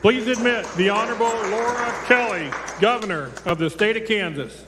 Please admit the Honorable Laura Kelly, Governor of the State of Kansas.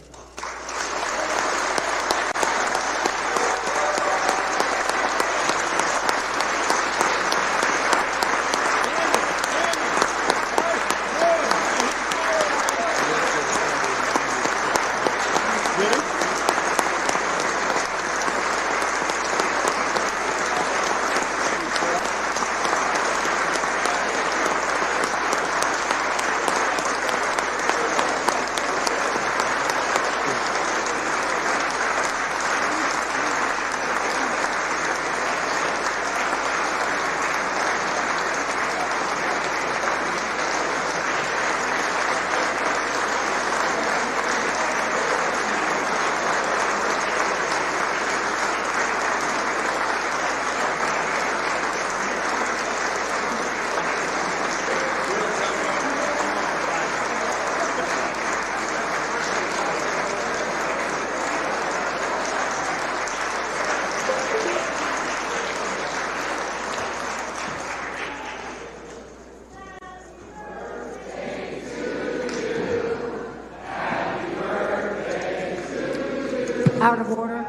Out of order.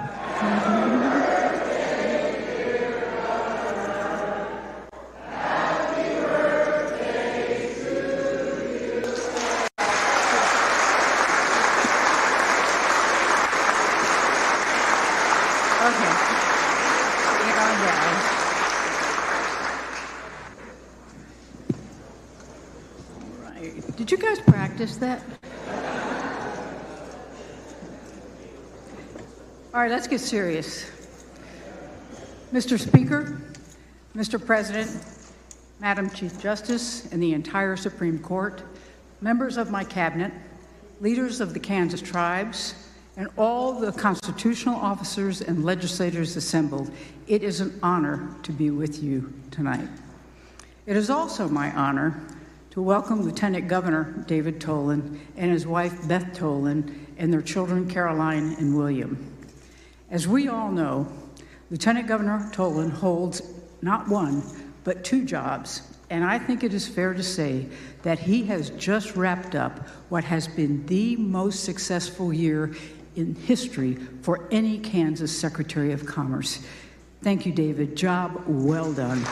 Did you guys practice that? All right, let's get serious. Mr. Speaker, Mr. President, Madam Chief Justice, and the entire Supreme Court, members of my cabinet, leaders of the Kansas tribes, and all the constitutional officers and legislators assembled, it is an honor to be with you tonight. It is also my honor to welcome Lieutenant Governor David Tolan and his wife Beth Tolan and their children Caroline and William. As we all know, Lieutenant Governor Tolan holds not one, but two jobs, and I think it is fair to say that he has just wrapped up what has been the most successful year in history for any Kansas Secretary of Commerce. Thank you, David. Job well done.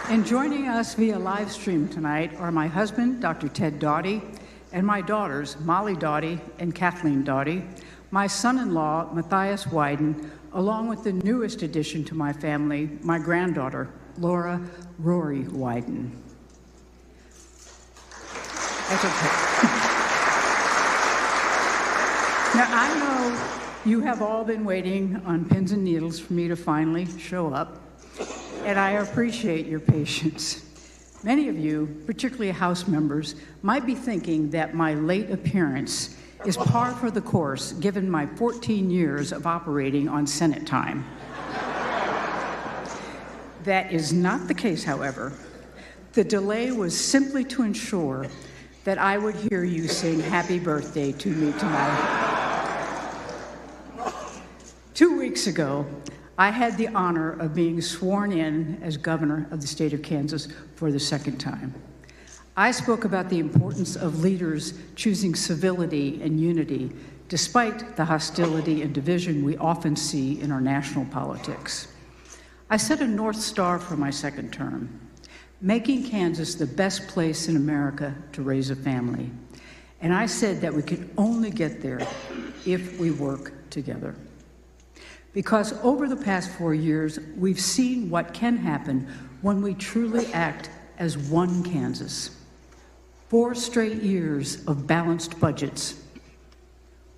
And joining us via live stream tonight are my husband, Dr. Ted Doughty, and my daughters, Molly Doughty and Kathleen Doughty, my son-in-law, Matthias Wyden, along with the newest addition to my family, my granddaughter, Laura Rory Wyden. That's okay. Now, I know you have all been waiting on pins and needles for me to finally show up, and I appreciate your patience. Many of you, particularly House members, might be thinking that my late appearance is par for the course given my 14 years of operating on Senate time. That is not the case, however. The delay was simply to ensure that I would hear you sing happy birthday to me tonight. 2 weeks ago, I had the honor of being sworn in as governor of the state of Kansas for the second time. I spoke about the importance of leaders choosing civility and unity, despite the hostility and division we often see in our national politics. I set a North Star for my second term, making Kansas the best place in America to raise a family. And I said that we could only get there if we work together. Because over the past 4 years, we've seen what can happen when we truly act as one Kansas. 4 straight years of balanced budgets.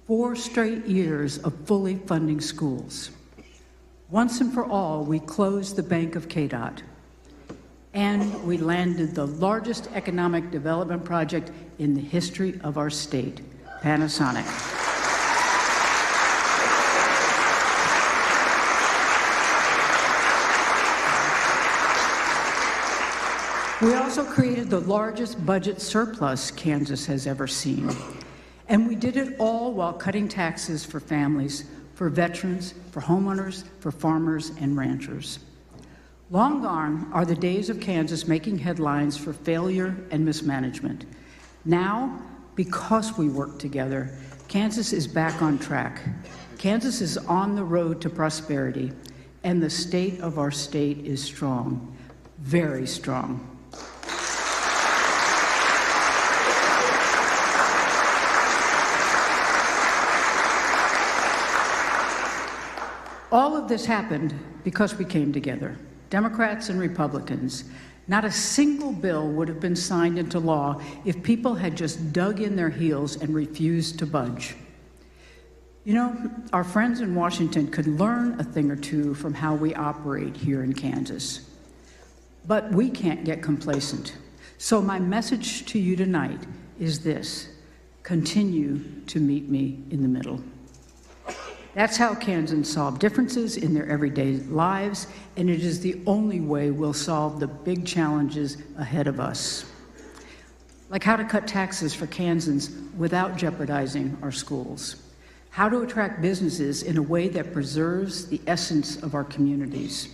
4 straight years of fully funding schools. Once and for all, we closed the Bank of KDOT. And we landed the largest economic development project in the history of our state, Panasonic. We also created the largest budget surplus Kansas has ever seen. And we did it all while cutting taxes for families, for veterans, for homeowners, for farmers and ranchers. Long gone are the days of Kansas making headlines for failure and mismanagement. Now, because we work together, Kansas is back on track. Kansas is on the road to prosperity, and the state of our state is strong, very strong. All of this happened because we came together, Democrats and Republicans. Not a single bill would have been signed into law if people had just dug in their heels and refused to budge. You know, our friends in Washington could learn a thing or two from how we operate here in Kansas. But we can't get complacent. So my message to you tonight is this: continue to meet me in the middle. That's how Kansans solve differences in their everyday lives, and it is the only way we'll solve the big challenges ahead of us. Like how to cut taxes for Kansans without jeopardizing our schools. How to attract businesses in a way that preserves the essence of our communities.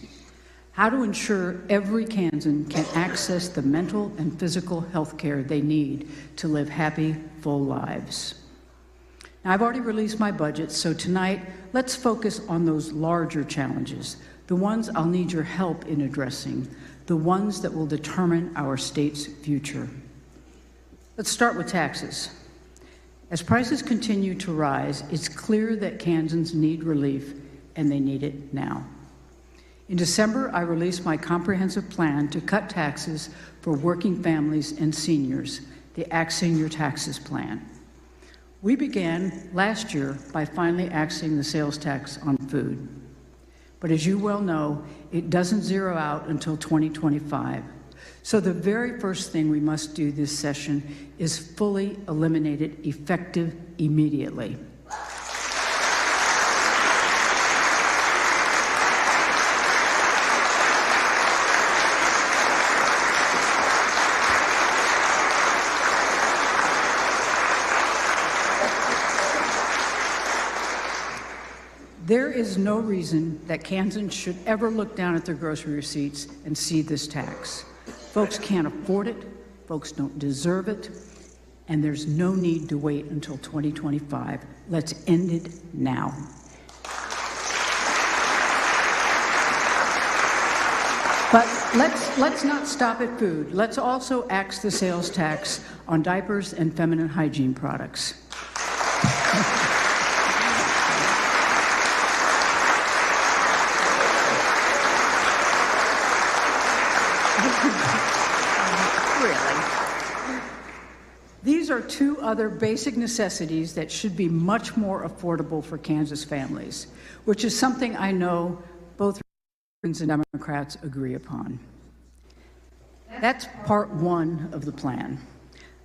How to ensure every Kansan can access the mental and physical health care they need to live happy, full lives. Now, I've already released my budget, so tonight, let's focus on those larger challenges, the ones I'll need your help in addressing, the ones that will determine our state's future. Let's start with taxes. As prices continue to rise, it's clear that Kansans need relief, and they need it now. In December, I released my comprehensive plan to cut taxes for working families and seniors, the Axing Your Taxes plan. We began last year by finally axing the sales tax on food. But as you well know, it doesn't zero out until 2025. So the very first thing we must do this session is fully eliminate it effective immediately. There is no reason that Kansans should ever look down at their grocery receipts and see this tax. Folks can't afford it, folks don't deserve it, and there's no need to wait until 2025. Let's end it now. But let's not stop at food. Let's also axe the sales tax on diapers and feminine hygiene products. These are two other basic necessities that should be much more affordable for Kansas families, which is something I know both Republicans and Democrats agree upon. That's part one of the plan.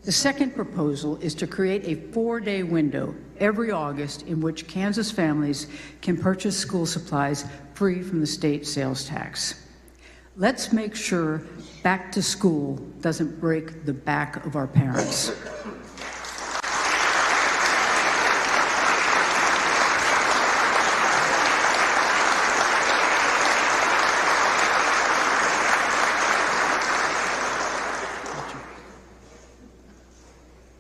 The second proposal is to create a 4-day window every August in which Kansas families can purchase school supplies free from the state sales tax. Let's make sure back to school doesn't break the back of our parents.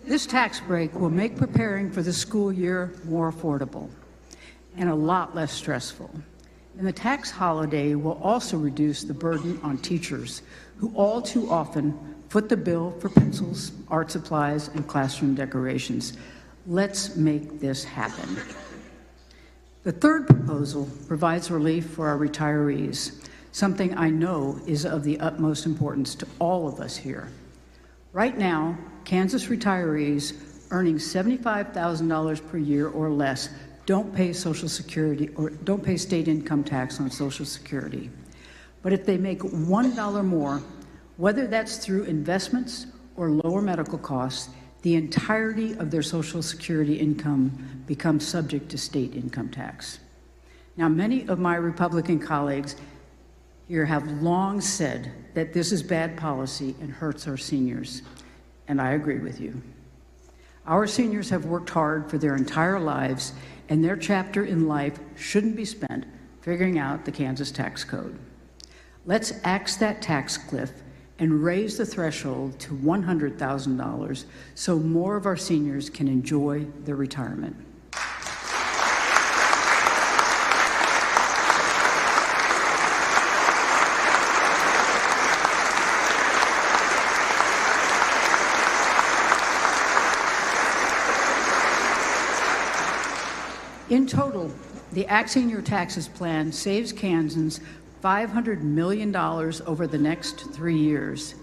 This tax break will make preparing for the school year more affordable and a lot less stressful. And the tax holiday will also reduce the burden on teachers who all too often foot the bill for pencils, art supplies, and classroom decorations. Let's make this happen. The third proposal provides relief for our retirees, something I know is of the utmost importance to all of us here. Right now, Kansas retirees earning $75,000 per year or less don't pay Social Security or don't pay state income tax on Social Security. But if they make $1 more, whether that's through investments or lower medical costs, the entirety of their Social Security income becomes subject to state income tax. Now, many of my Republican colleagues here have long said that this is bad policy and hurts our seniors, and I agree with you. Our seniors have worked hard for their entire lives, and their chapter in life shouldn't be spent figuring out the Kansas tax code. Let's axe that tax cliff and raise the threshold to $100,000 so more of our seniors can enjoy their retirement. In total, the Axing Your Taxes plan saves Kansans $500 million over the next 3 years.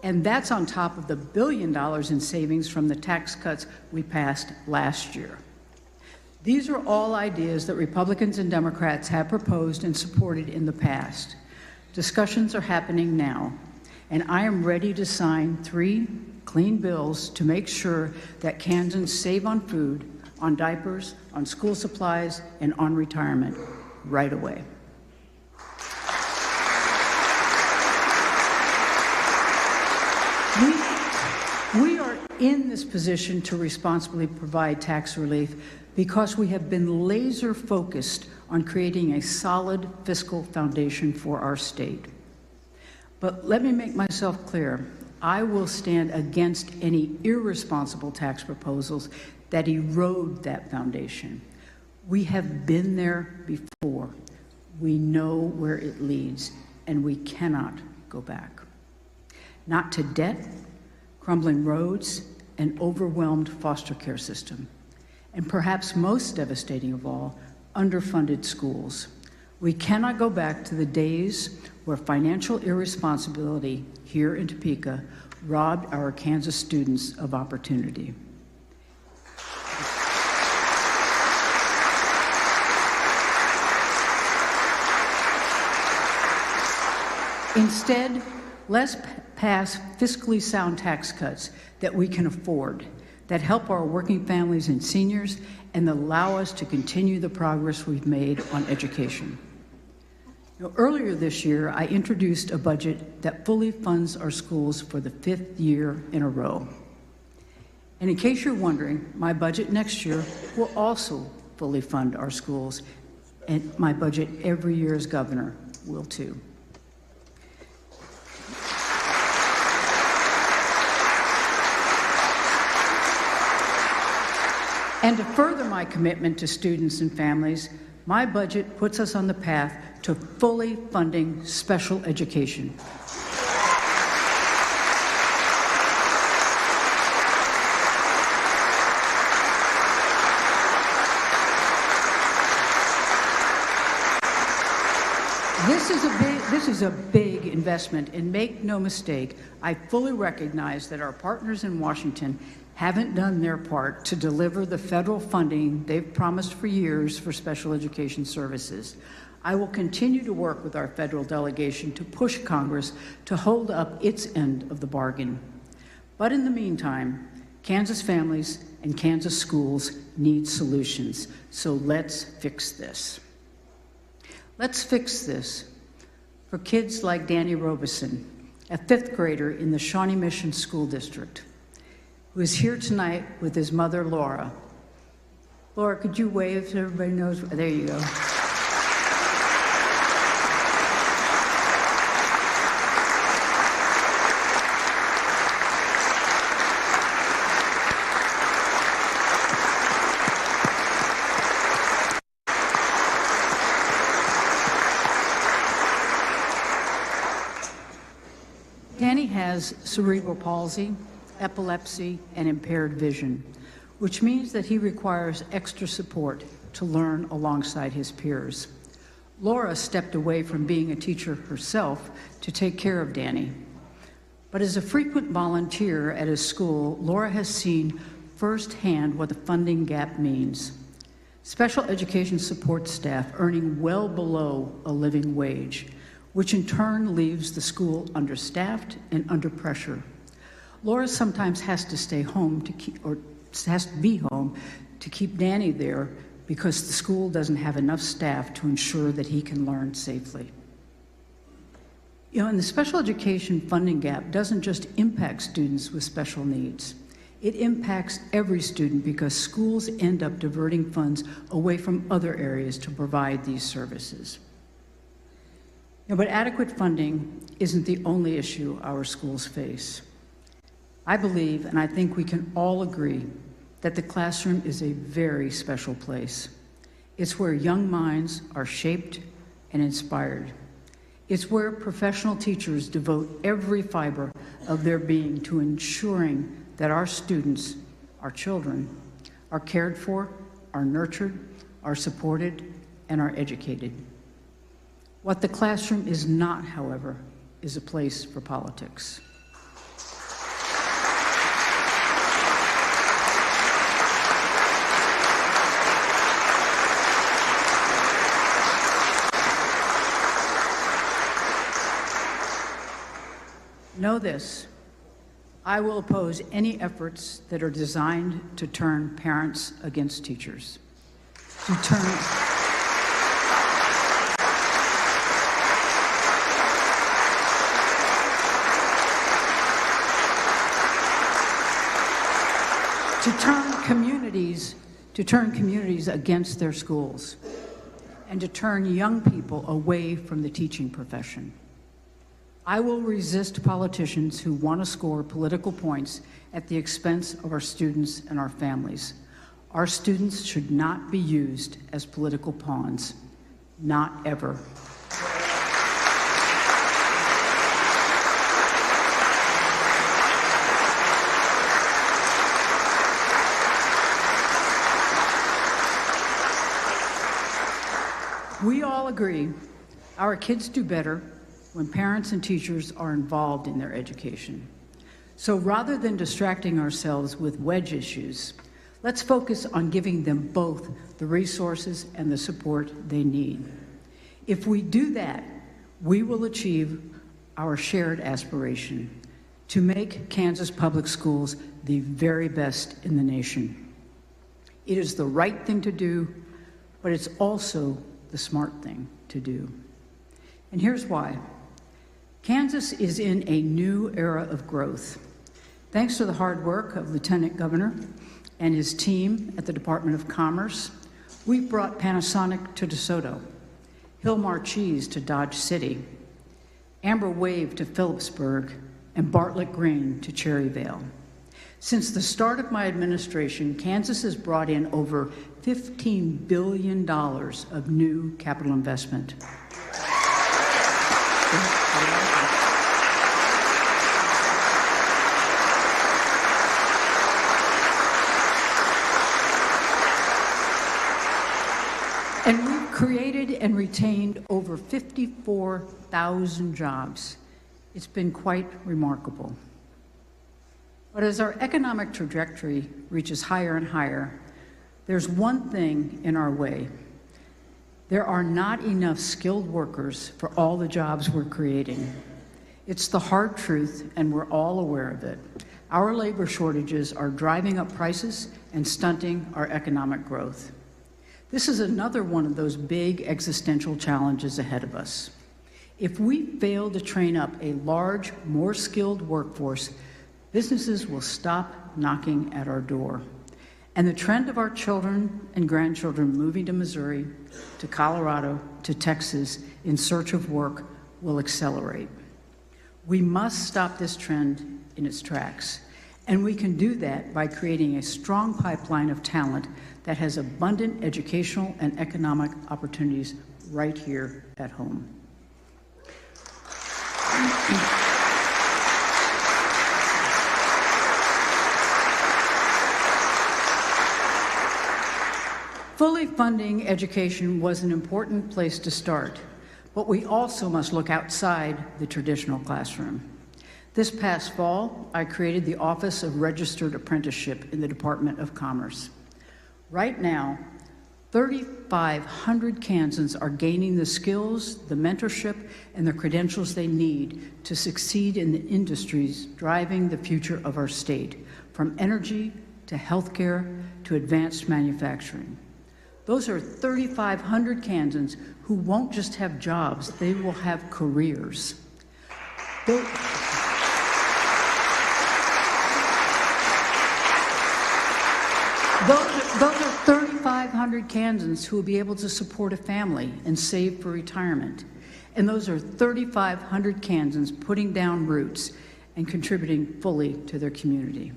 And that's on top of the $1 billion in savings from the tax cuts we passed last year. These are all ideas that Republicans and Democrats have proposed and supported in the past. Discussions are happening now, and I am ready to sign 3 clean bills to make sure that Kansans save on food, on diapers, on school supplies, and on retirement right away. We are in this position to responsibly provide tax relief because we have been laser focused on creating a solid fiscal foundation for our state. But let me make myself clear. I will stand against any irresponsible tax proposals that erode that foundation. We have been there before. We know where it leads, and we cannot go back. Not to debt, crumbling roads, and overwhelmed foster care system. And perhaps most devastating of all, underfunded schools. We cannot go back to the days where financial irresponsibility here in Topeka robbed our Kansas students of opportunity. Instead, let's pass fiscally sound tax cuts that we can afford, that help our working families and seniors, and allow us to continue the progress we've made on education. Now, earlier this year, I introduced a budget that fully funds our schools for the 5th year in a row. And in case you're wondering, my budget next year will also fully fund our schools, and my budget every year as governor will too. And to further my commitment to students and families, my budget puts us on the path to fully funding special education. This is a big investment, and make no mistake, I fully recognize that our partners in Washington haven't done their part to deliver the federal funding they've promised for years for special education services. I will continue to work with our federal delegation to push Congress to hold up its end of the bargain. But in the meantime, Kansas families and Kansas schools need solutions, so let's fix this. Let's fix this for kids like Danny Robeson, a 5th grader in the Shawnee Mission School District, who is here tonight with his mother, Laura. Laura, could you wave so everybody knows? There you go. Danny has cerebral palsy, epilepsy, and impaired vision, which means that he requires extra support to learn alongside his peers. Laura stepped away from being a teacher herself to take care of Danny. But as a frequent volunteer at his school, Laura has seen firsthand what the funding gap means. Special education support staff earning well below a living wage, which in turn leaves the school understaffed and under pressure. Laura sometimes has to stay home has to be home to keep Danny there because the school doesn't have enough staff to ensure that he can learn safely. And the special education funding gap doesn't just impact students with special needs. It impacts every student because schools end up diverting funds away from other areas to provide these services. But adequate funding isn't the only issue our schools face. I believe, and I think we can all agree, that the classroom is a very special place. It's where young minds are shaped and inspired. It's where professional teachers devote every fiber of their being to ensuring that our students, our children, are cared for, are nurtured, are supported, and are educated. What the classroom is not, however, is a place for politics. Know this, I will oppose any efforts that are designed to turn parents against teachers, to turn communities against their schools, and to turn young people away from the teaching profession. I will resist politicians who want to score political points at the expense of our students and our families. Our students should not be used as political pawns, not ever. We all agree our kids do better when parents and teachers are involved in their education. So rather than distracting ourselves with wedge issues, let's focus on giving them both the resources and the support they need. If we do that, we will achieve our shared aspiration to make Kansas public schools the very best in the nation. It is the right thing to do, but it's also the smart thing to do. And here's why. Kansas is in a new era of growth. Thanks to the hard work of Lieutenant Governor and his team at the Department of Commerce, we've brought Panasonic to DeSoto, Hilmar Cheese to Dodge City, Amber Wave to Phillipsburg, and Bartlett Grain to Cherryvale. Since the start of my administration, Kansas has brought in over $15 billion of new capital investment. And we've created and retained over 54,000 jobs. It's been quite remarkable. But as our economic trajectory reaches higher and higher, there's one thing in our way. There are not enough skilled workers for all the jobs we're creating. It's the hard truth, and we're all aware of it. Our labor shortages are driving up prices and stunting our economic growth. This is another one of those big existential challenges ahead of us. If we fail to train up a large, more skilled workforce, businesses will stop knocking at our door. And the trend of our children and grandchildren moving to Missouri, to Colorado, to Texas in search of work will accelerate. We must stop this trend in its tracks. And we can do that by creating a strong pipeline of talent that has abundant educational and economic opportunities right here at home. Fully funding education was an important place to start, but we also must look outside the traditional classroom. This past fall, I created the Office of Registered Apprenticeship in the Department of Commerce. Right now, 3,500 Kansans are gaining the skills, the mentorship, and the credentials they need to succeed in the industries driving the future of our state, from energy to healthcare to advanced manufacturing. Those are 3,500 Kansans who won't just have jobs, they will have careers. Those are 3,500 Kansans who will be able to support a family and save for retirement. And those are 3,500 Kansans putting down roots and contributing fully to their community.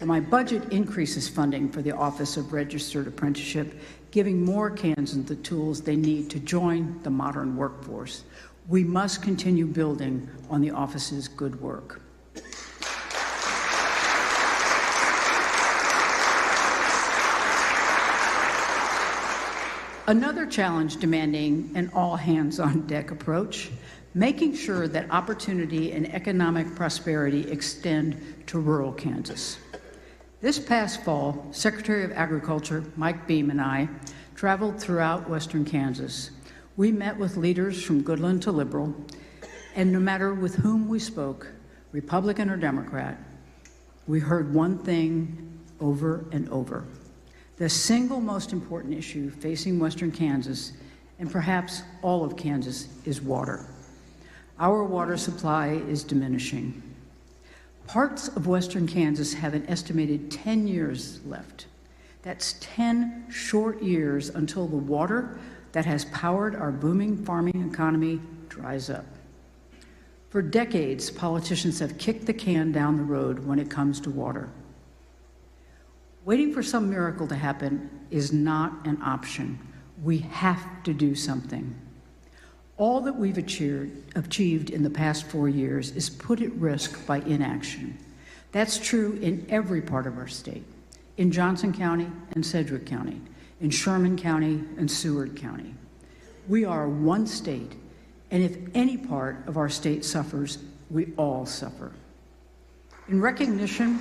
And my budget increases funding for the Office of Registered Apprenticeship, giving more Kansans the tools they need to join the modern workforce. We must continue building on the office's good work. Another challenge demanding an all-hands-on-deck approach, making sure that opportunity and economic prosperity extend to rural Kansas. This past fall, Secretary of Agriculture Mike Beam and I traveled throughout western Kansas. We met with leaders from Goodland to Liberal, and no matter with whom we spoke, Republican or Democrat, we heard one thing over and over. The single most important issue facing western Kansas, and perhaps all of Kansas, is water. Our water supply is diminishing. Parts of western Kansas have an estimated 10 years left. That's 10 short years until the water that has powered our booming farming economy dries up. For decades, politicians have kicked the can down the road when it comes to water. Waiting for some miracle to happen is not an option. We have to do something. All that we've achieved in the past 4 years is put at risk by inaction. That's true in every part of our state, in Johnson County and Sedgwick County, in Sherman County and Seward County. We are one state, and if any part of our state suffers, we all suffer. In recognition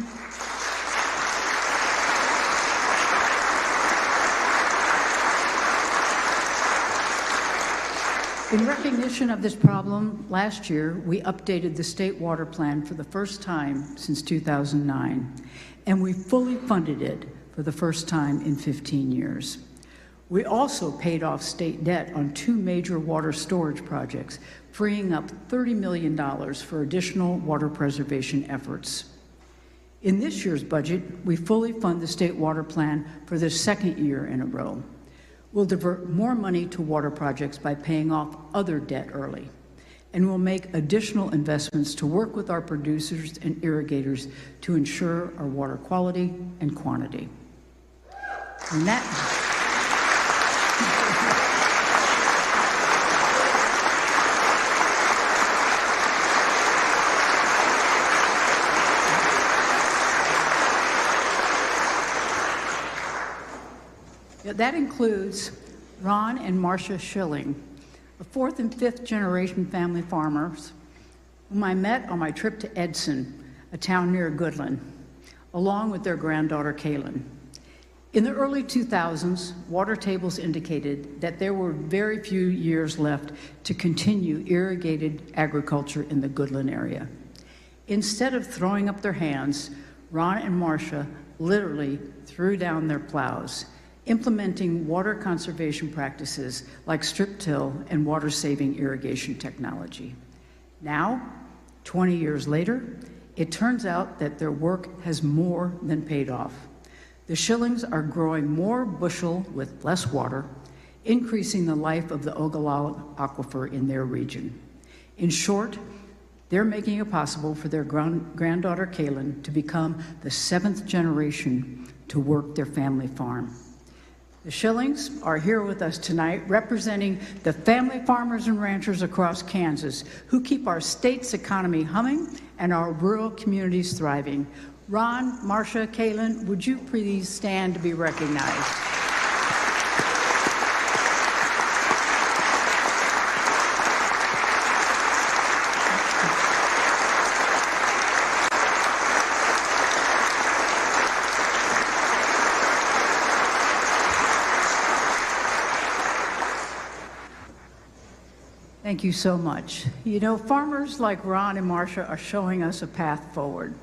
of this problem, last year we updated the state water plan for the first time since 2009, and we fully funded it for the first time in 15 years. We also paid off state debt on 2 major water storage projects, freeing up $30 million for additional water preservation efforts. In this year's budget, we fully fund the state water plan for the second year in a row. We'll divert more money to water projects by paying off other debt early. And we'll make additional investments to work with our producers and irrigators to ensure our water quality and quantity. And that includes Ron and Marcia Schilling, a 4th and 5th generation family farmers whom I met on my trip to Edson, a town near Goodland, along with their granddaughter Kaylin. In the early 2000s, water tables indicated that there were very few years left to continue irrigated agriculture in the Goodland area. Instead of throwing up their hands, Ron and Marcia literally threw down their plows, implementing water conservation practices like strip till and water-saving irrigation technology. Now, 20 years later, it turns out that their work has more than paid off. The Schillings are growing more bushel with less water, increasing the life of the Ogallala aquifer in their region. In short, they're making it possible for their granddaughter Kaylin to become the 7th generation to work their family farm. The Schillings are here with us tonight representing the family farmers and ranchers across Kansas who keep our state's economy humming and our rural communities thriving. Ron, Marcia, Kaylin, would you please stand to be recognized? Thank you so much. You know, farmers like Ron and Marcia are showing us a path forward.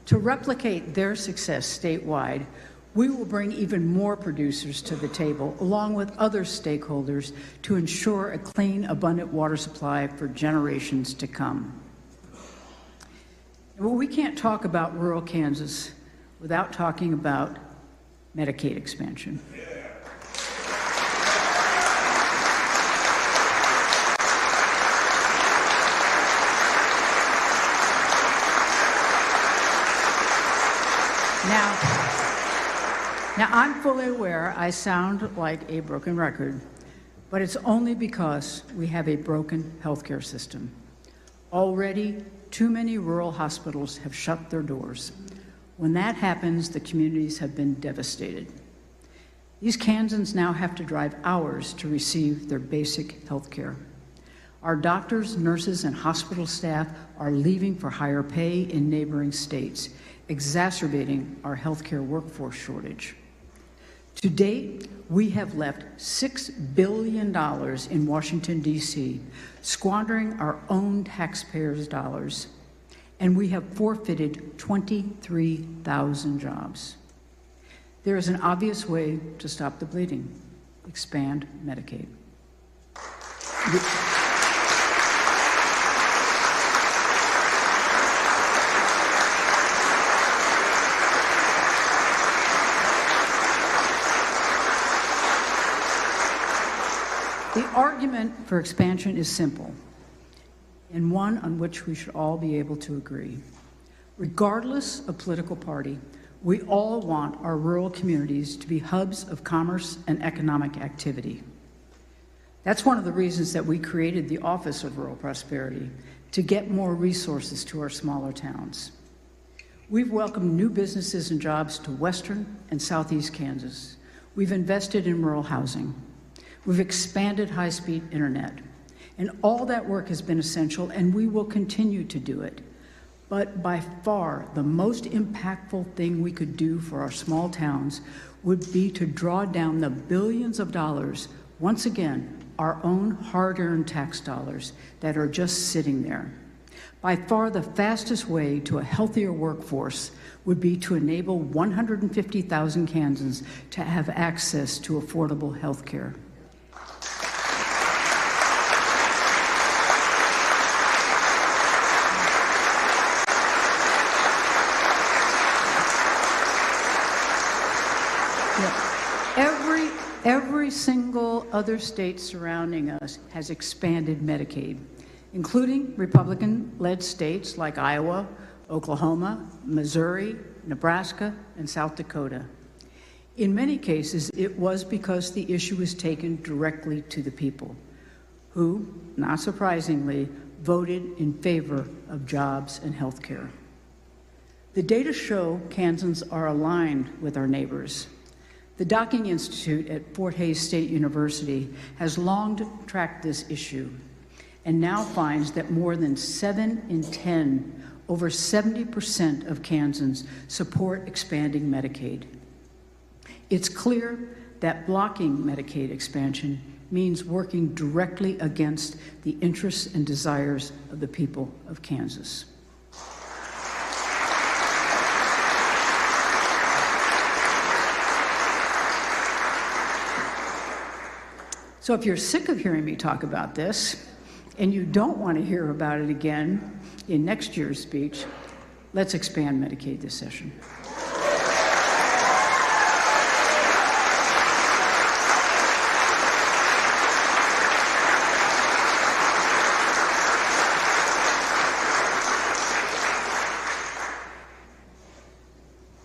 To replicate their success statewide, we will bring even more producers to the table, along with other stakeholders, to ensure a clean, abundant water supply for generations to come. Well, we can't talk about rural Kansas without talking about Medicaid expansion. Now, I'm fully aware I sound like a broken record, but it's only because we have a broken healthcare system. Already, too many rural hospitals have shut their doors. When that happens, the communities have been devastated. These Kansans now have to drive hours to receive their basic health care. Our doctors, nurses, and hospital staff are leaving for higher pay in neighboring states, exacerbating our healthcare workforce shortage. To date, we have left $6 billion in Washington, D.C., squandering our own taxpayers' dollars, and we have forfeited 23,000 jobs. There is an obvious way to stop the bleeding: expand Medicaid. The argument for expansion is simple, and one on which we should all be able to agree. Regardless of political party, we all want our rural communities to be hubs of commerce and economic activity. That's one of the reasons that we created the Office of Rural Prosperity, to get more resources to our smaller towns. We've welcomed new businesses and jobs to western and southeast Kansas. We've invested in rural housing. We've expanded high-speed internet. And all that work has been essential, and we will continue to do it. But by far, the most impactful thing we could do for our small towns would be to draw down the billions of dollars, once again, our own hard-earned tax dollars that are just sitting there. By far, the fastest way to a healthier workforce would be to enable 150,000 Kansans to have access to affordable health care. Every single other state surrounding us has expanded Medicaid, including Republican-led states like Iowa, Oklahoma, Missouri, Nebraska, and South Dakota. In many cases, it was because the issue was taken directly to the people, who, not surprisingly, voted in favor of jobs and health care. The data show Kansans are aligned with our neighbors. The Docking Institute at Fort Hays State University has long tracked this issue and now finds that more than 7 in 10, over 70% of Kansans support expanding Medicaid. It's clear that blocking Medicaid expansion means working directly against the interests and desires of the people of Kansas. So if you're sick of hearing me talk about this, and you don't want to hear about it again in next year's speech, let's expand Medicaid this session.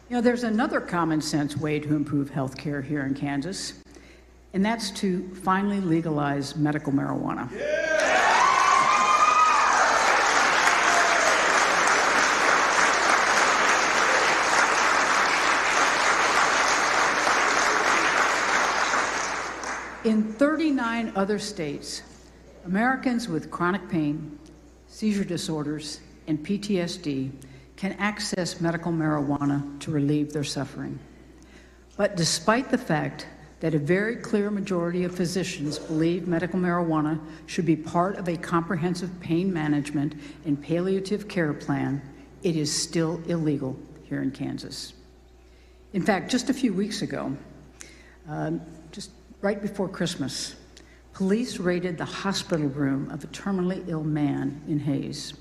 You know, there's another common sense way to improve health care here in Kansas, and that's to finally legalize medical marijuana. In 39 other states, Americans with chronic pain, seizure disorders, and PTSD can access medical marijuana to relieve their suffering. But despite the fact that a very clear majority of physicians believe medical marijuana should be part of a comprehensive pain management and palliative care plan, it is still illegal here in Kansas. In fact, just a few weeks ago, just right before Christmas, police raided the hospital room of a terminally ill man in Hays.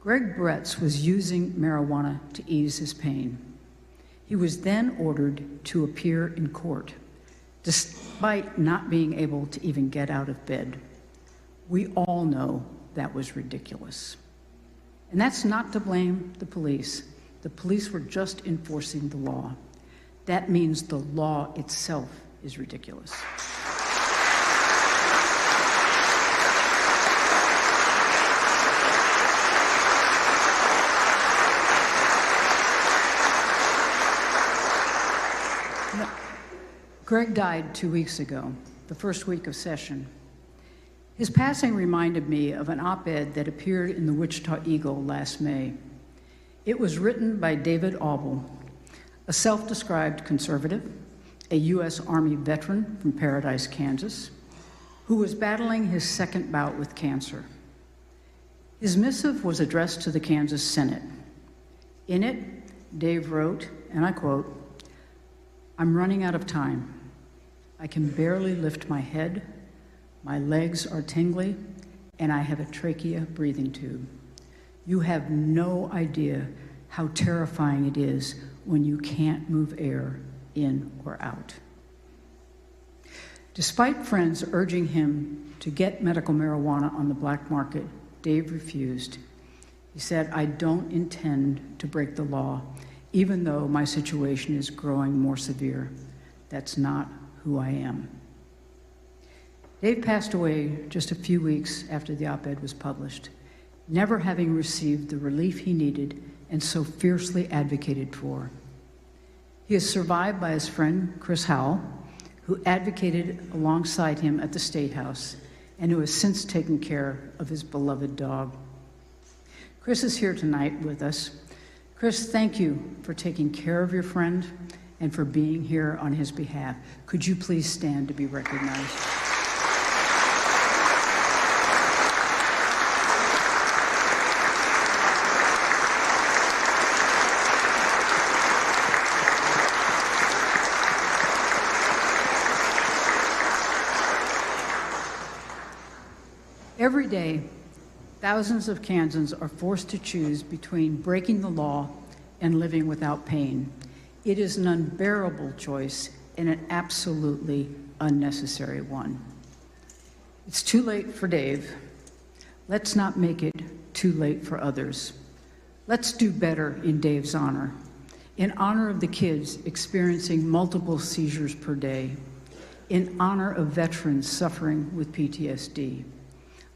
Greg Bretz was using marijuana to ease his pain. He was then ordered to appear in court, despite not being able to even get out of bed. We all know that was ridiculous. And that's not to blame the police. The police were just enforcing the law. That means the law itself is ridiculous. Greg died 2 weeks ago, the first week of session. His passing reminded me of an op-ed that appeared in the Wichita Eagle last May. It was written by David Auble, a self-described conservative, a U.S. Army veteran from Paradise, Kansas, who was battling his second bout with cancer. His missive was addressed to the Kansas Senate. In it, Dave wrote, and I quote, "I'm running out of time. I can barely lift my head, my legs are tingly, and I have a trachea breathing tube. You have no idea how terrifying it is when you can't move air in or out." Despite friends urging him to get medical marijuana on the black market, Dave refused. He said, "I don't intend to break the law, even though my situation is growing more severe. That's not who I am." Dave passed away just a few weeks after the op-ed was published, never having received the relief he needed and so fiercely advocated for. He is survived by his friend, Chris Howell, who advocated alongside him at the State House and who has since taken care of his beloved dog. Chris is here tonight with us. Chris, thank you for taking care of your friend and for being here on his behalf. Could you please stand to be recognized? Every day, thousands of Kansans are forced to choose between breaking the law and living without pain. It is an unbearable choice and an absolutely unnecessary one. It's too late for Dave. Let's not make it too late for others. Let's do better in Dave's honor, in honor of the kids experiencing multiple seizures per day, in honor of veterans suffering with PTSD.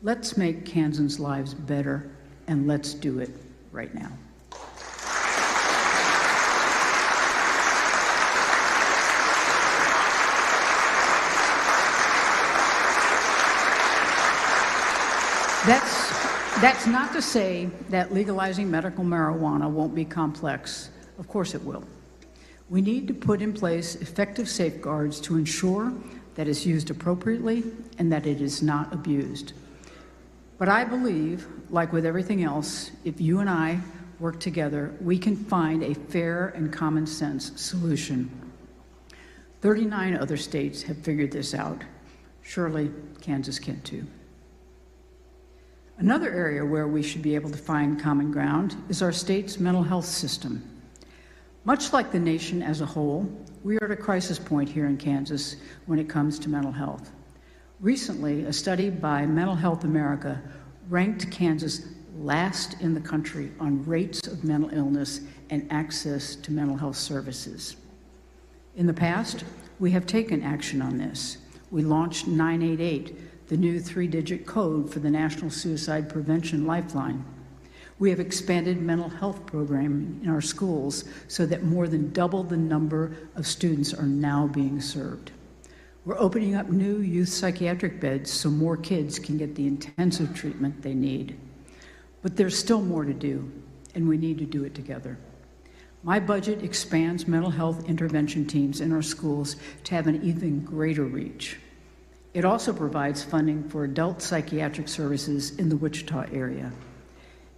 Let's make Kansans' lives better, and let's do it right now. That's not to say that legalizing medical marijuana won't be complex. Of course it will. We need to put in place effective safeguards to ensure that it's used appropriately and that it is not abused. But I believe, like with everything else, if you and I work together, we can find a fair and common sense solution. 39 other states have figured this out. Surely Kansas can too. Another area where we should be able to find common ground is our state's mental health system. Much like the nation as a whole, we are at a crisis point here in Kansas when it comes to mental health. Recently, a study by Mental Health America ranked Kansas last in the country on rates of mental illness and access to mental health services. In the past, we have taken action on this. We launched 988, the new 3-digit code for the National Suicide Prevention Lifeline. We have expanded mental health programming in our schools so that more than double the number of students are now being served. We're opening up new youth psychiatric beds so more kids can get the intensive treatment they need. But there's still more to do, and we need to do it together. My budget expands mental health intervention teams in our schools to have an even greater reach. It also provides funding for adult psychiatric services in the Wichita area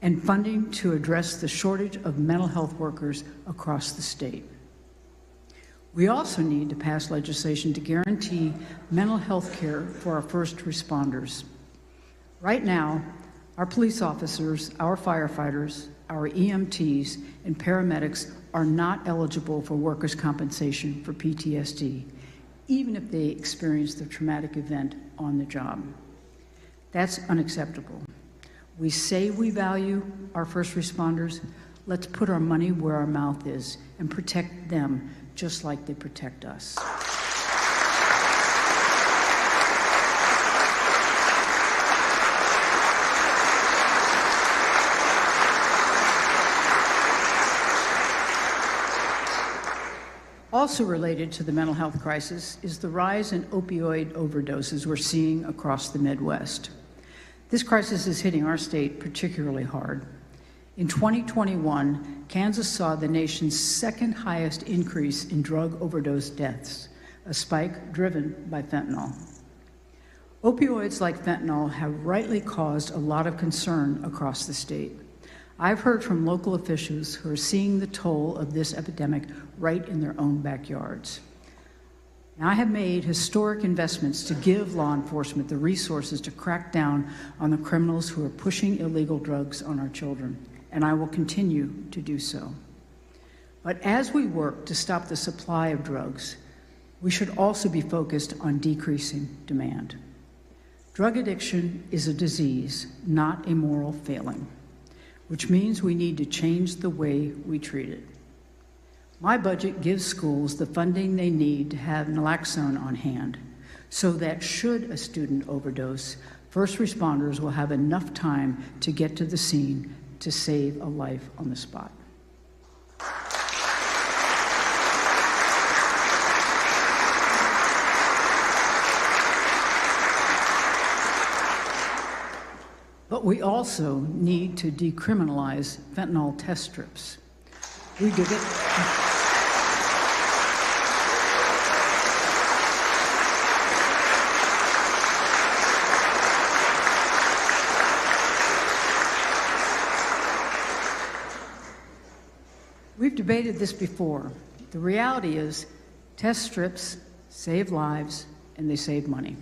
and funding to address the shortage of mental health workers across the state. We also need to pass legislation to guarantee mental health care for our first responders. Right now, Our police officers, our firefighters, our EMTs, and paramedics are not eligible for workers' compensation for PTSD, even if they experience the traumatic event on the job. That's unacceptable. We say we value our first responders. Let's put our money where our mouth is and protect them just like they protect us. Also related to the mental health crisis is the rise in opioid overdoses we're seeing across the Midwest. This crisis is hitting our state particularly hard. In 2021, Kansas saw the nation's second highest increase in drug overdose deaths, a spike driven by fentanyl. Opioids like fentanyl have rightly caused a lot of concern across the state. I've heard from local officials who are seeing the toll of this epidemic right in their own backyards. Now, I have made historic investments to give law enforcement the resources to crack down on the criminals who are pushing illegal drugs on our children, and I will continue to do so. But as we work to stop the supply of drugs, we should also be focused on decreasing demand. Drug addiction is a disease, not a moral failing, which means we need to change the way we treat it. My budget gives schools the funding they need to have naloxone on hand so that should a student overdose, first responders will have enough time to get to the scene to save a life on the spot. But we also need to decriminalize fentanyl test strips. We did it. We've debated this before. The reality is, test strips save lives and they save money.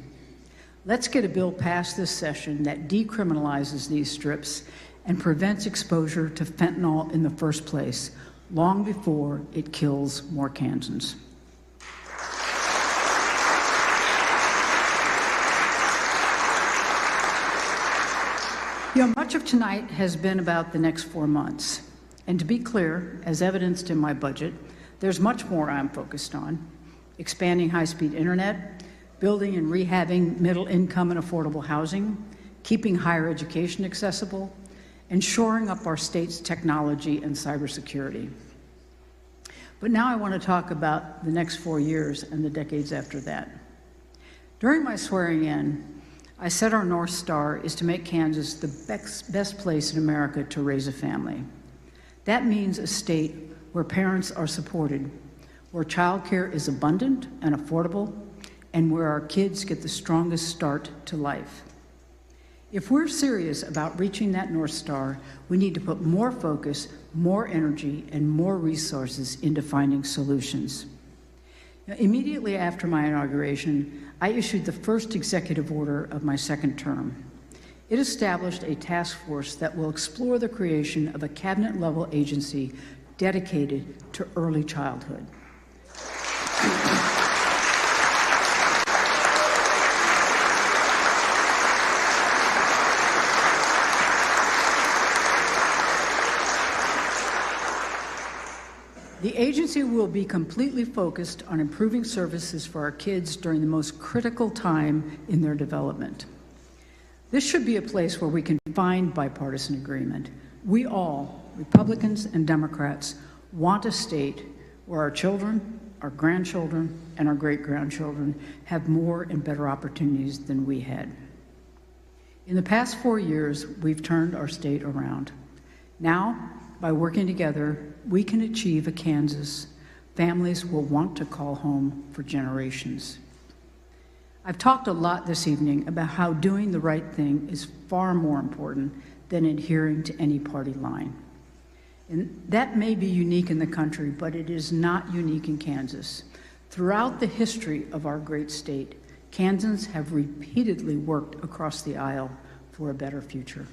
Let's get a bill passed this session that decriminalizes these strips and prevents exposure to fentanyl in the first place, long before it kills more Kansans. Much of tonight has been about the next 4 months. And to be clear, as evidenced in my budget, there's much more I'm focused on: expanding high-speed internet, building and rehabbing middle-income and affordable housing, keeping higher education accessible, and shoring up our state's technology and cybersecurity. But now I want to talk about the next 4 years and the decades after that. During my swearing in, I said our North Star is to make Kansas the best place in America to raise a family. That means a state where parents are supported, where childcare is abundant and affordable, and where our kids get the strongest start to life. If we're serious about reaching that North Star, we need to put more focus, more energy, and more resources into finding solutions. Now, immediately after my inauguration, I issued the first executive order of my second term. It established a task force that will explore the creation of a cabinet-level agency dedicated to early childhood. The agency will be completely focused on improving services for our kids during the most critical time in their development. This should be a place where we can find bipartisan agreement. We all, Republicans and Democrats, want a state where our children, our grandchildren, and our great-grandchildren have more and better opportunities than we had. In the past 4 years, we've turned our state around. Now, by working together, we can achieve a Kansas families will want to call home for generations. I've talked a lot this evening about how doing the right thing is far more important than adhering to any party line. And that may be unique in the country, but it is not unique in Kansas. Throughout the history of our great state, Kansans have repeatedly worked across the aisle for a better future.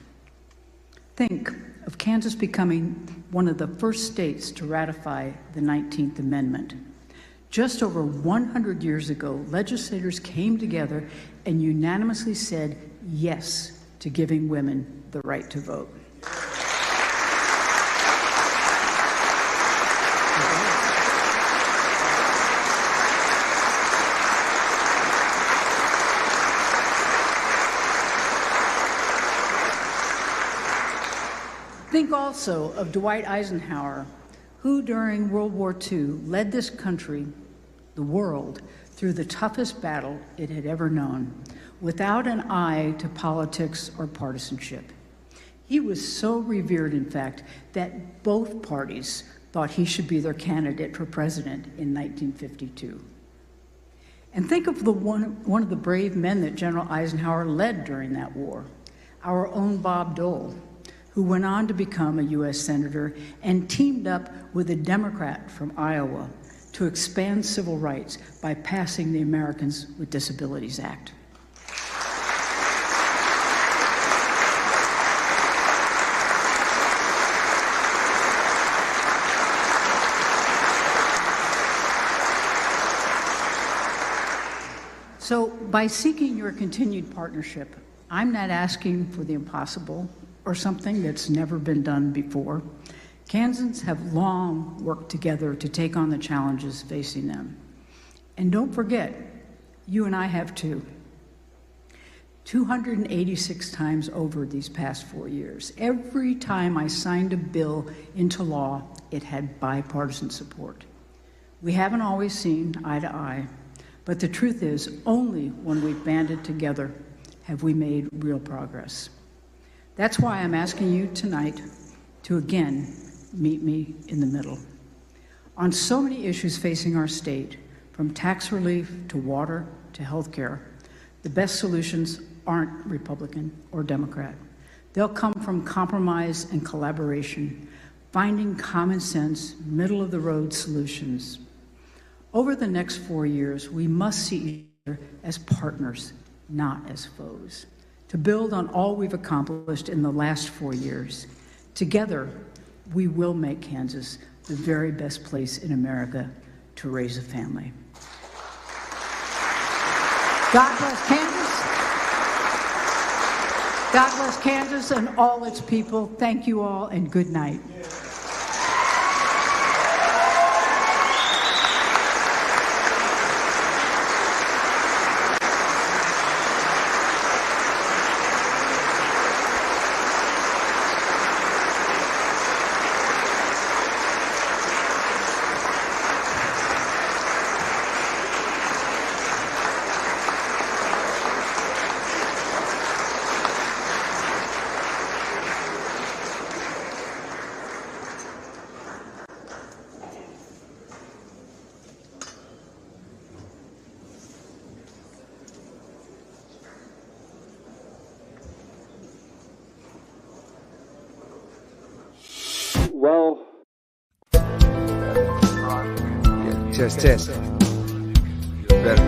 Think of Kansas becoming one of the first states to ratify the 19th Amendment. Just over 100 years ago, legislators came together and unanimously said yes to giving women the right to vote. Think also of Dwight Eisenhower, who during World War II led this country, the world, through the toughest battle it had ever known, without an eye to politics or partisanship. He was so revered, in fact, that both parties thought he should be their candidate for president in 1952. And think of one of the brave men that General Eisenhower led during that war, our own Bob Dole, who went on to become a U.S. Senator and teamed up with a Democrat from Iowa to expand civil rights by passing the Americans with Disabilities Act. So by seeking your continued partnership, I'm not asking for the impossible or something that's never been done before. Kansans have long worked together to take on the challenges facing them. And don't forget, you and I have too. 286 times over these past 4 years. Every time I signed a bill into law, it had bipartisan support. We haven't always seen eye to eye, but the truth is, only when we've banded together have we made real progress. That's why I'm asking you tonight to again meet me in the middle. On so many issues facing our state, from tax relief to water to healthcare, the best solutions aren't Republican or Democrat. They'll come from compromise and collaboration, finding common sense, middle-of-the-road solutions. Over the next 4 years, we must see each other as partners, not as foes, to build on all we've accomplished in the last 4 years. Together, we will make Kansas the very best place in America to raise a family. God bless Kansas. God bless Kansas and all its people. Thank you all and good night. Well, yeah, test. Better.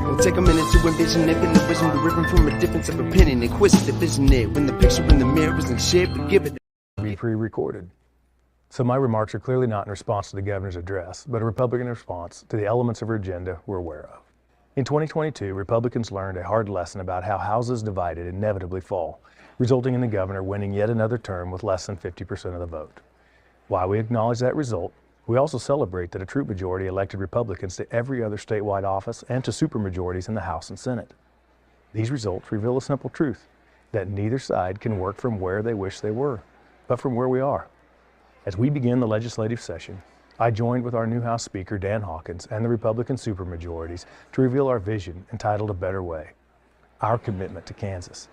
We'll take a minute to envision it, and the vision we're ripping from a difference of opinion, inquisitive, isn't it? When the picture in the mirror isn't shit, but give it. Be pre-recorded. So my remarks are clearly not in response to the governor's address, but a Republican response to the elements of her agenda we're aware of. In 2022, Republicans learned a hard lesson about how houses divided inevitably fall, resulting in the governor winning yet another term with less than 50% of the vote. While we acknowledge that result, we also celebrate that a true majority elected Republicans to every other statewide office and to supermajorities in the House and Senate. These results reveal a simple truth, that neither side can work from where they wish they were, but from where we are. As we begin the legislative session, I joined with our new House Speaker, Dan Hawkins, and the Republican supermajorities to reveal our vision entitled A Better Way, our commitment to Kansas.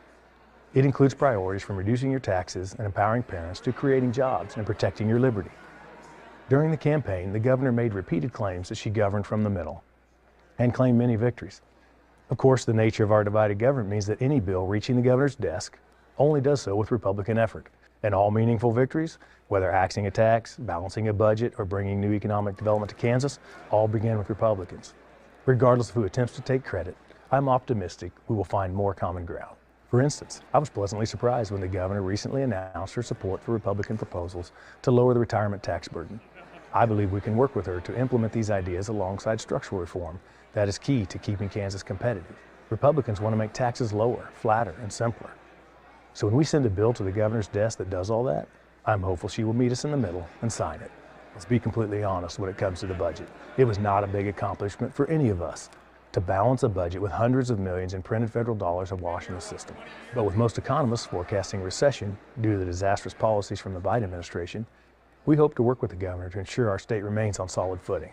It includes priorities from reducing your taxes and empowering parents to creating jobs and protecting your liberty. During the campaign, the governor made repeated claims that she governed from the middle and claimed many victories. Of course, the nature of our divided government means that any bill reaching the governor's desk only does so with Republican effort. And all meaningful victories, whether axing a tax, balancing a budget, or bringing new economic development to Kansas, all begin with Republicans. Regardless of who attempts to take credit, I'm optimistic we will find more common ground. For instance, I was pleasantly surprised when the governor recently announced her support for Republican proposals to lower the retirement tax burden. I believe we can work with her to implement these ideas alongside structural reform that is key to keeping Kansas competitive. Republicans want to make taxes lower, flatter, and simpler. So when we send a bill to the governor's desk that does all that, I'm hopeful she will meet us in the middle and sign it. Let's be completely honest when it comes to the budget. It was not a big accomplishment for any of us to balance a budget with hundreds of millions in printed federal dollars awash in the system. But with most economists forecasting recession due to the disastrous policies from the Biden administration, we hope to work with the governor to ensure our state remains on solid footing.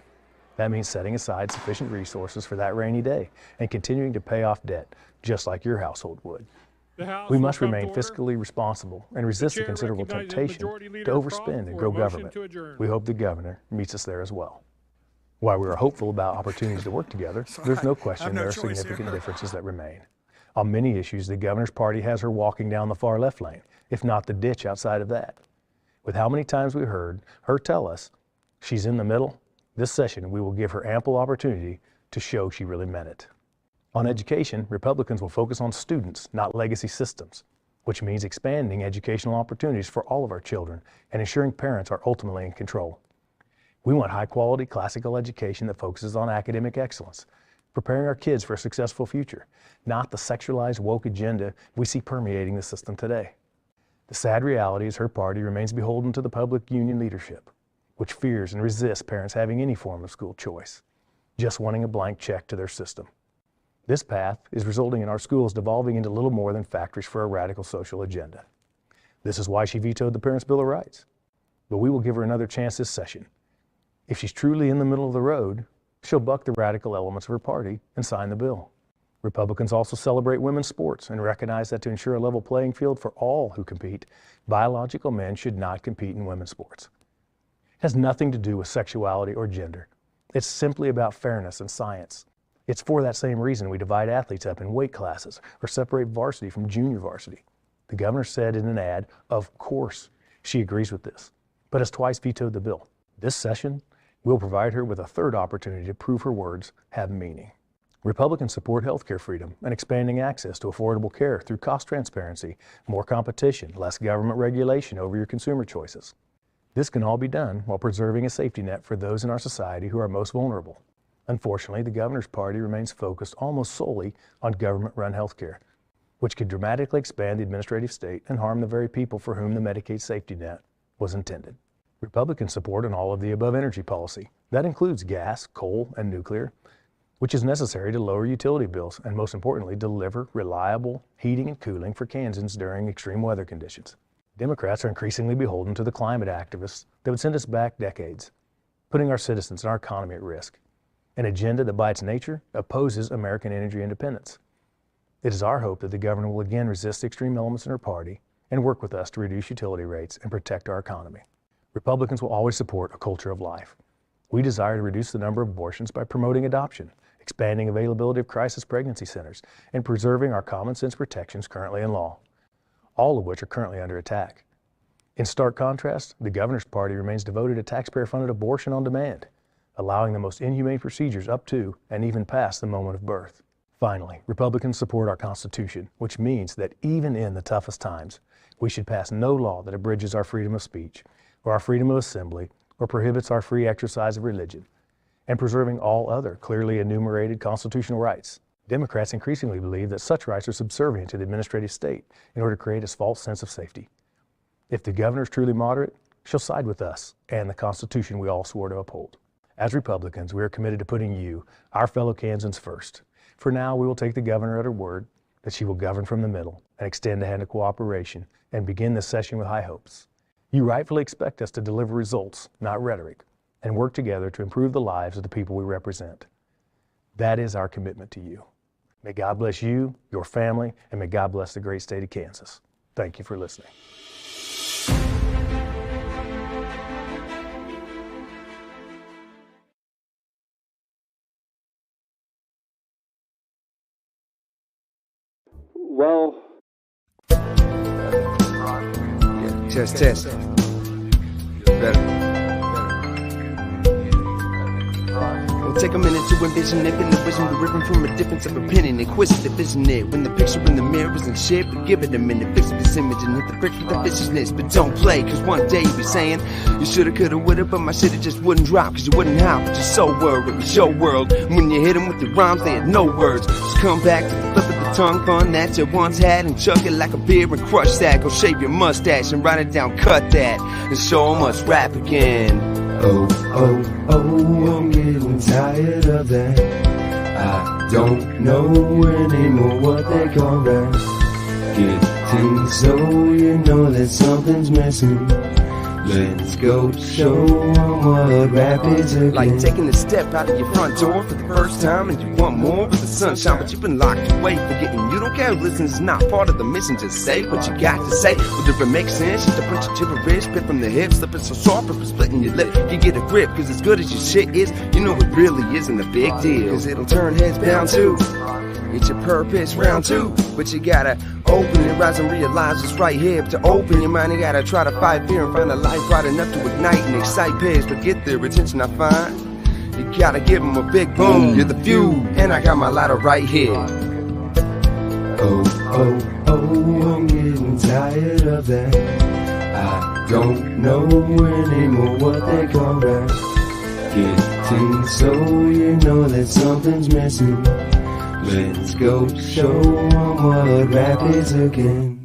That means setting aside sufficient resources for that rainy day and continuing to pay off debt, just like your household would. We must remain fiscally responsible and resist the considerable temptation to overspend and grow government. We hope the governor meets us there as well. While we are hopeful about opportunities to work together, there's no question there are significant differences that remain. On many issues, the governor's party has her walking down the far left lane, if not the ditch outside of that. With how many times we heard her tell us she's in the middle, this session we will give her ample opportunity to show she really meant it. On education, Republicans will focus on students, not legacy systems, which means expanding educational opportunities for all of our children and ensuring parents are ultimately in control. We want high-quality classical education that focuses on academic excellence, preparing our kids for a successful future, not the sexualized woke agenda we see permeating the system today. The sad reality is her party remains beholden to the public union leadership, which fears and resists parents having any form of school choice, just wanting a blank check to their system. This path is resulting in our schools devolving into little more than factories for a radical social agenda. This is why she vetoed the Parents' Bill of Rights. But we will give her another chance this session. If she's truly in the middle of the road, she'll buck the radical elements of her party and sign the bill. Republicans also celebrate women's sports and recognize that to ensure a level playing field for all who compete, biological men should not compete in women's sports. It has nothing to do with sexuality or gender. It's simply about fairness and science. It's for that same reason we divide athletes up in weight classes or separate varsity from junior varsity. The governor said in an ad, of course, she agrees with this, but has twice vetoed the bill. This session, we'll provide her with a third opportunity to prove her words have meaning. Republicans support healthcare freedom and expanding access to affordable care through cost transparency, more competition, less government regulation over your consumer choices. This can all be done while preserving a safety net for those in our society who are most vulnerable. Unfortunately, the governor's party remains focused almost solely on government-run healthcare, which could dramatically expand the administrative state and harm the very people for whom the Medicaid safety net was intended. Republicans support an all-of-the-above energy policy. That includes gas, coal, and nuclear, which is necessary to lower utility bills and, most importantly, deliver reliable heating and cooling for Kansans during extreme weather conditions. Democrats are increasingly beholden to the climate activists that would send us back decades, putting our citizens and our economy at risk. An agenda that, by its nature, opposes American energy independence. It is our hope that the governor will again resist the extreme elements in her party and work with us to reduce utility rates and protect our economy. Republicans will always support a culture of life. We desire to reduce the number of abortions by promoting adoption, expanding availability of crisis pregnancy centers, and preserving our common sense protections currently in law, all of which are currently under attack. In stark contrast, the governor's party remains devoted to taxpayer-funded abortion on demand, allowing the most inhumane procedures up to and even past the moment of birth. Finally, Republicans support our Constitution, which means that even in the toughest times, we should pass no law that abridges our freedom of speech, or our freedom of assembly, or prohibits our free exercise of religion, and preserving all other clearly enumerated constitutional rights. Democrats increasingly believe that such rights are subservient to the administrative state in order to create a false sense of safety. If the governor is truly moderate, she'll side with us and the Constitution we all swore to uphold. As Republicans, we are committed to putting you, our fellow Kansans, first. For now, we will take the governor at her word that she will govern from the middle and extend a hand of cooperation and begin this session with high hopes. You rightfully expect us to deliver results, not rhetoric, and work together to improve the lives of the people we represent. That is our commitment to you. May God bless you, your family, and may God bless the great state of Kansas. Thank you for listening. Well, Yeah, test. Better. take a minute to envision it, been the wisdom deriving from a difference of opinion. Inquisitive, isn't it? When the picture in the mirror isn't shit, but give it a minute, fix this image and hit the brick with the viciousness. But don't play, cause one day you'll be saying, you shoulda, coulda, woulda, but my shit it just wouldn't drop, cause you wouldn't have, but you're so worried, it was your world. And when you hit them with the rhymes, they had no words. Just come back to the flip of the tongue fun that you once had and chuck it like a beer and crush that. Go shave your mustache and write it down, cut that, and show 'em us rap again. Oh, oh, oh, I'm getting tired of that. I don't know anymore what they call that. Getting so you know that something's missing. Let's go show 'em what rap is again. Like taking a step out of your front door for the first time and you want more with the sunshine, but you've been locked away, forgetting you don't care. Listen, is not part of the mission. Just say what you got to say. Whether it makes sense, just a bunch of gibberish, spit from the hip, slipping so soft, but splitting your lip. You get a grip, cause as good as your shit is, you know it really isn't a big deal. Cause it'll turn heads bound too. It's your purpose, round two. But you gotta open your eyes and realize it's right here. But to open your mind, you gotta try to fight fear and find a light bright enough to ignite and excite peers. But get their attention, I find you gotta give them a big boom. You're the few, and I got my lighter right here. Oh, oh, oh, I'm getting tired of that. I don't know anymore what they call that. Getting so you know that something's missing. Let's go show 'em what rap is again.